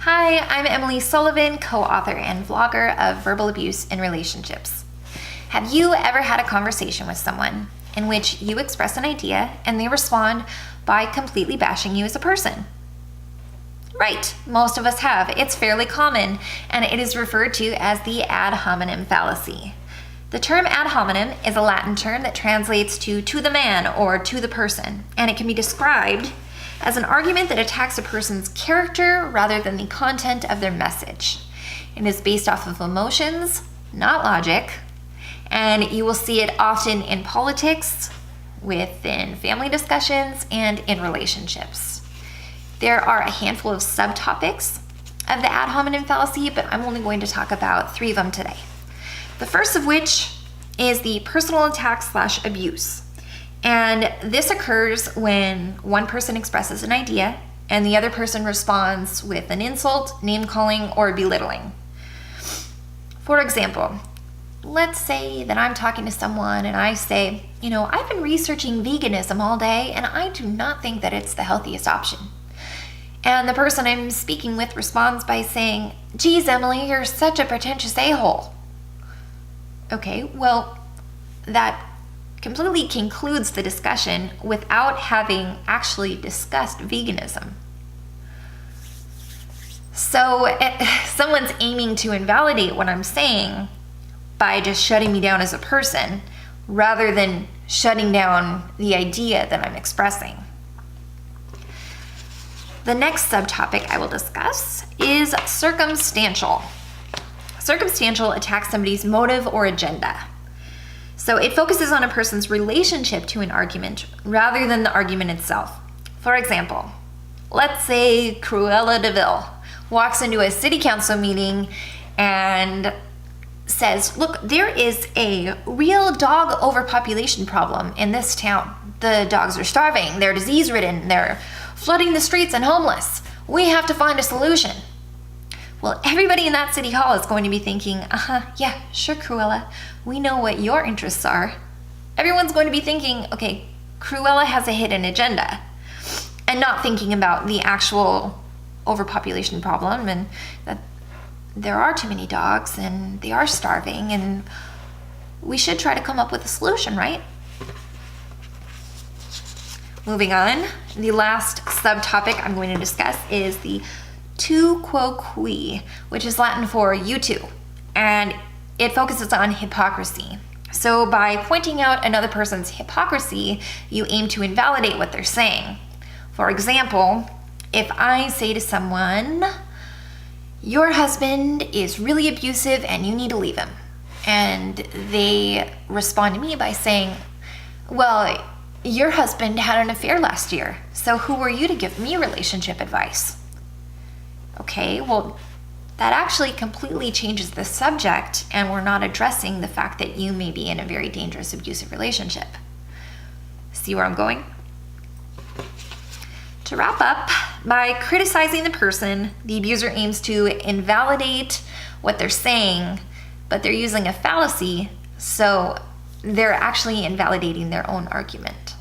Hi, I'm Emily Sullivan, co-author and vlogger of Verbal Abuse in Relationships. Have you ever had a conversation with someone in which you express an idea and they respond by completely bashing you as a person? Right, most of us have. It's fairly common, and it is referred to as the ad hominem fallacy. The term ad hominem is a Latin term that translates to the man or to the person, and it can be described as an argument that attacks a person's character rather than the content of their message. It is based off of emotions, not logic, and you will see it often in politics, within family discussions, and in relationships. There are a handful of subtopics of the ad hominem fallacy, but I'm only going to talk about 3 of them today. The first of which is the personal attack / abuse. And this occurs when one person expresses an idea and the other person responds with an insult, name-calling, or belittling. For example, let's say that I'm talking to someone and I say, I've been researching veganism all day and I do not think that it's the healthiest option. And the person I'm speaking with responds by saying, "Geez, Emily, you're such a pretentious a-hole." Okay, well, that completely concludes the discussion without having actually discussed veganism. So someone's aiming to invalidate what I'm saying by just shutting me down as a person rather than shutting down the idea that I'm expressing. The next subtopic I will discuss is circumstantial. Circumstantial attacks somebody's motive or agenda. So it focuses on a person's relationship to an argument rather than the argument itself. For example, let's say Cruella de Vil walks into a city council meeting and says, "Look, there is a real dog overpopulation problem in this town. The dogs are starving, they're disease-ridden, they're flooding the streets and homeless. We have to find a solution." Well, everybody in that city hall is going to be thinking, yeah, sure, Cruella, we know what your interests are. Everyone's going to be thinking, okay, Cruella has a hidden agenda, and not thinking about the actual overpopulation problem and that there are too many dogs and they are starving and we should try to come up with a solution, right? Moving on, the last subtopic I'm going to discuss is the tu quo qui, which is Latin for you too, and it focuses on hypocrisy. So by pointing out another person's hypocrisy, you aim to invalidate what they're saying. For example, if I say to someone, "Your husband is really abusive and you need to leave him," and they respond to me by saying, "Well, your husband had an affair last year, so who were you to give me relationship advice?" Okay, well, that actually completely changes the subject, and we're not addressing the fact that you may be in a very dangerous abusive relationship. See where I'm going? To wrap up, by criticizing the person, the abuser aims to invalidate what they're saying, but they're using a fallacy, so they're actually invalidating their own argument.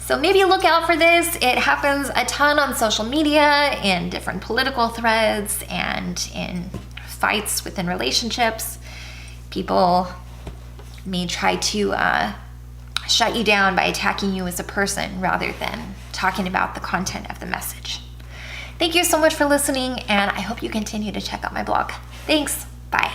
So maybe look out for this. It happens a ton on social media, in different political threads, and in fights within relationships. People may try to shut you down by attacking you as a person rather than talking about the content of the message. Thank you so much for listening, and I hope you continue to check out my blog. Thanks. Bye.